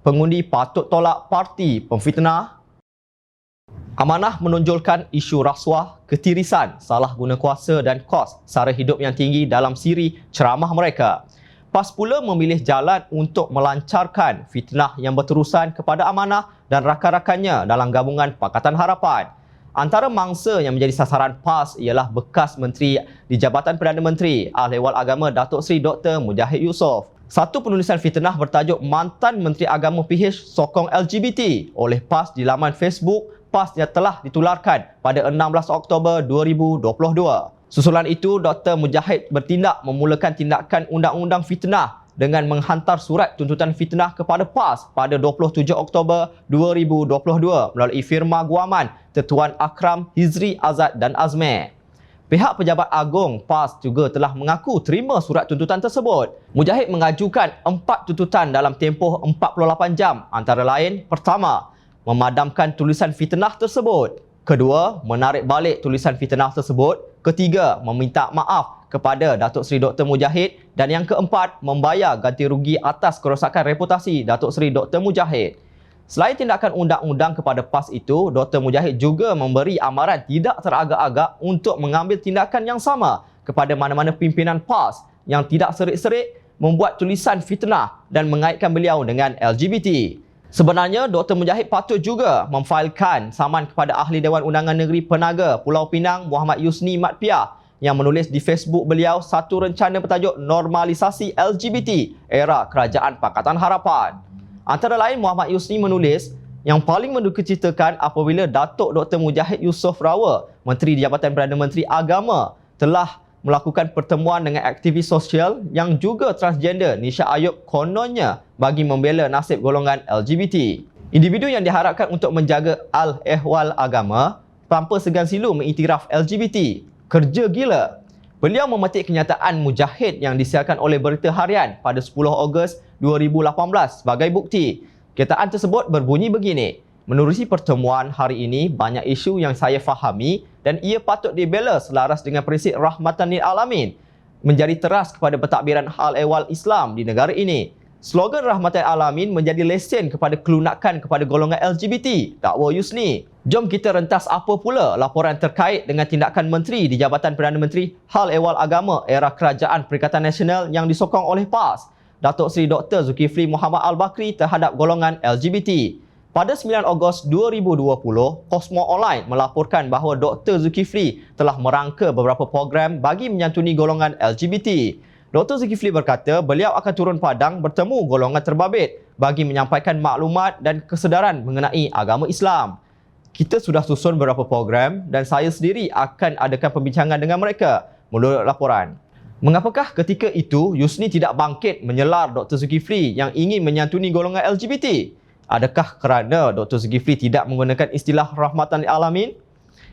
pengundi patut tolak parti pemfitnah. Amanah menonjolkan isu rasuah, ketirisan, salah guna kuasa dan kos sara hidup yang tinggi dalam siri ceramah mereka. PAS pula memilih jalan untuk melancarkan fitnah yang berterusan kepada Amanah dan rakan-rakannya dalam gabungan Pakatan Harapan. Antara mangsa yang menjadi sasaran PAS ialah bekas Menteri di Jabatan Perdana Menteri Ahli-Ehwal Agama Datuk Seri Dr. Mujahid Yusof. Satu penulisan fitnah bertajuk Mantan Menteri Agama PH Sokong LGBT oleh PAS di laman Facebook PAS yang telah ditularkan pada 16 Oktober 2022. Susulan itu, Dr. Mujahid bertindak memulakan tindakan undang-undang fitnah dengan menghantar surat tuntutan fitnah kepada PAS pada 27 Oktober 2022 melalui firma guaman Tuan Akram, Hizri, Azad dan Azmeh. Pihak Pejabat Agung PAS juga telah mengaku terima surat tuntutan tersebut. Mujahid mengajukan 4 tuntutan dalam tempoh 48 jam, antara lain: pertama, memadamkan tulisan fitnah tersebut; kedua, menarik balik tulisan fitnah tersebut; ketiga, meminta maaf kepada Datuk Seri Dr. Mujahid; dan yang keempat, membayar ganti rugi atas kerosakan reputasi Datuk Seri Dr. Mujahid. Selain tindakan undang-undang kepada PAS itu, Dr. Mujahid juga memberi amaran tidak teragak-agak untuk mengambil tindakan yang sama kepada mana-mana pimpinan PAS yang tidak serik-serik membuat tulisan fitnah dan mengaitkan beliau dengan LGBT. Sebenarnya, Dr. Mujahid patut juga memfailkan saman kepada Ahli Dewan Undangan Negeri Penaga Pulau Pinang Muhammad Yusni Matpiah yang menulis di Facebook beliau satu rencana bertajuk Normalisasi LGBT Era Kerajaan Pakatan Harapan. Antara lain, Muhammad Yusni menulis, yang paling mendukacitakan apabila Datuk Dr. Mujahid Yusof Rawa, Menteri di Jabatan Perdana Menteri Agama, telah melakukan pertemuan dengan aktivis sosial yang juga transgender Nisha Ayub kononnya bagi membela nasib golongan LGBT. Individu yang diharapkan untuk menjaga al-ehwal agama tanpa segan silu mengiktiraf LGBT. Kerja gila. Beliau memetik kenyataan Mujahid yang disiarkan oleh Berita Harian pada 10 Ogos 2018 sebagai bukti. Kenyataan tersebut berbunyi begini: menerusi pertemuan hari ini, banyak isu yang saya fahami dan ia patut dibela selaras dengan prinsip rahmatan lil alamin, menjadi teras kepada pentadbiran hal ehwal Islam di negara ini. Slogan rahmatan lil alamin menjadi lesen kepada kelunakan kepada golongan LGBT, dakwa Yusni. Jom kita rentas apa pula laporan terkait dengan tindakan Menteri di Jabatan Perdana Menteri Hal Ehwal Agama Era Kerajaan Perikatan Nasional yang disokong oleh PAS, Datuk Seri Dr. Zulkifli Muhammad Al-Bakri terhadap golongan LGBT. Pada 9 Ogos 2020, Cosmo Online melaporkan bahawa Dr. Zulkifli telah merangka beberapa program bagi menyantuni golongan LGBT. Dr. Zulkifli berkata beliau akan turun padang bertemu golongan terbabit bagi menyampaikan maklumat dan kesedaran mengenai agama Islam. Kita sudah susun beberapa program dan saya sendiri akan adakan perbincangan dengan mereka, menurut laporan. Mengapakah ketika itu Yusni tidak bangkit menyelar Dr. Zulkifli yang ingin menyantuni golongan LGBT? Adakah kerana Dr. Zulkifli tidak menggunakan istilah rahmatan lil alamin?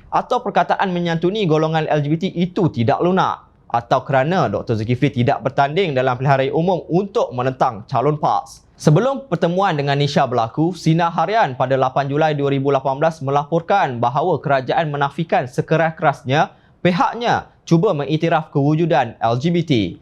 Atau perkataan menyantuni golongan LGBT itu tidak lunak? Atau kerana Dr. Zulkifli tidak bertanding dalam pilihan raya umum untuk menentang calon PAS? Sebelum pertemuan dengan Nisha berlaku, Sinar Harian pada 8 Julai 2018 melaporkan bahawa kerajaan menafikan sekeras-kerasnya pihaknya cuba mengiktiraf kewujudan LGBT.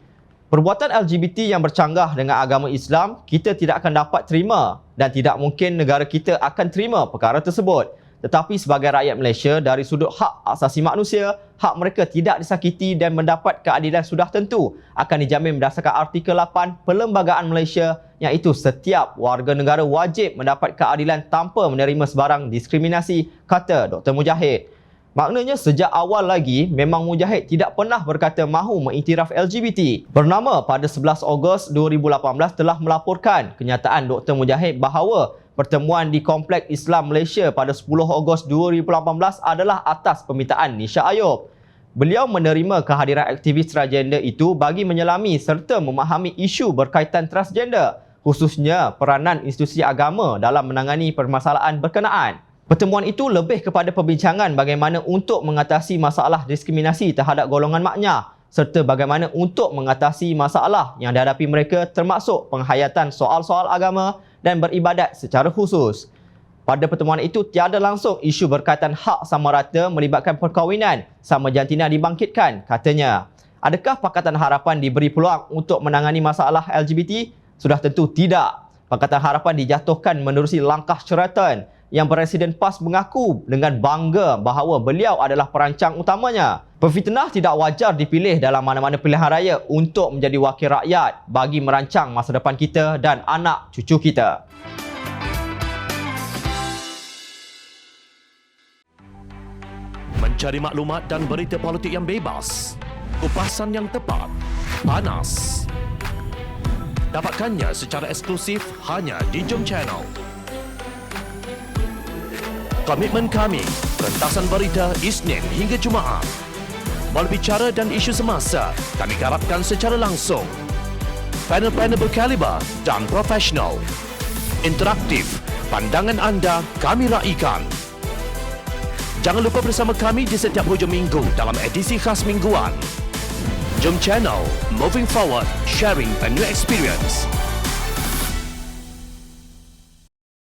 Perbuatan LGBT yang bercanggah dengan agama Islam, kita tidak akan dapat terima dan tidak mungkin negara kita akan terima perkara tersebut. Tetapi sebagai rakyat Malaysia, dari sudut hak asasi manusia, hak mereka tidak disakiti dan mendapat keadilan sudah tentu akan dijamin berdasarkan Artikel 8 Perlembagaan Malaysia, iaitu setiap warga negara wajib mendapat keadilan tanpa menerima sebarang diskriminasi, kata Dr. Mujahid. Maknanya sejak awal lagi, memang Mujahid tidak pernah berkata mahu mengiktiraf LGBT. Bernama pada 11 Ogos 2018 telah melaporkan kenyataan Dr. Mujahid bahawa pertemuan di Kompleks Islam Malaysia pada 10 Ogos 2018 adalah atas permintaan Nisha Ayub. Beliau menerima kehadiran aktivis transgender itu bagi menyelami serta memahami isu berkaitan transgender, khususnya peranan institusi agama dalam menangani permasalahan berkenaan. Pertemuan itu lebih kepada perbincangan bagaimana untuk mengatasi masalah diskriminasi terhadap golongan maknya serta bagaimana untuk mengatasi masalah yang dihadapi mereka termasuk penghayatan soal-soal agama dan beribadat secara khusus. Pada pertemuan itu, tiada langsung isu berkaitan hak sama rata melibatkan perkahwinan sama jantina dibangkitkan, katanya. Adakah Pakatan Harapan diberi peluang untuk menangani masalah LGBT? Sudah tentu tidak. Pakatan Harapan dijatuhkan menerusi langkah Sheraton yang Presiden PAS mengaku dengan bangga bahawa beliau adalah perancang utamanya. Pemfitnah tidak wajar dipilih dalam mana-mana pilihan raya untuk menjadi wakil rakyat bagi merancang masa depan kita dan anak cucu kita. Mencari maklumat dan berita politik yang bebas, kupasan yang tepat, panas. Dapatkannya secara eksklusif hanya di Jom Channel. Komitmen kami, rentasan berita Isnin hingga Jumaat. Berbicara dan isu semasa, kami garapkan secara langsung. Panel-panel berkaliber dan profesional. Interaktif, pandangan anda kami raikan. Jangan lupa bersama kami di setiap hujung minggu dalam edisi khas mingguan. Jom Channel, moving forward, sharing a new experience.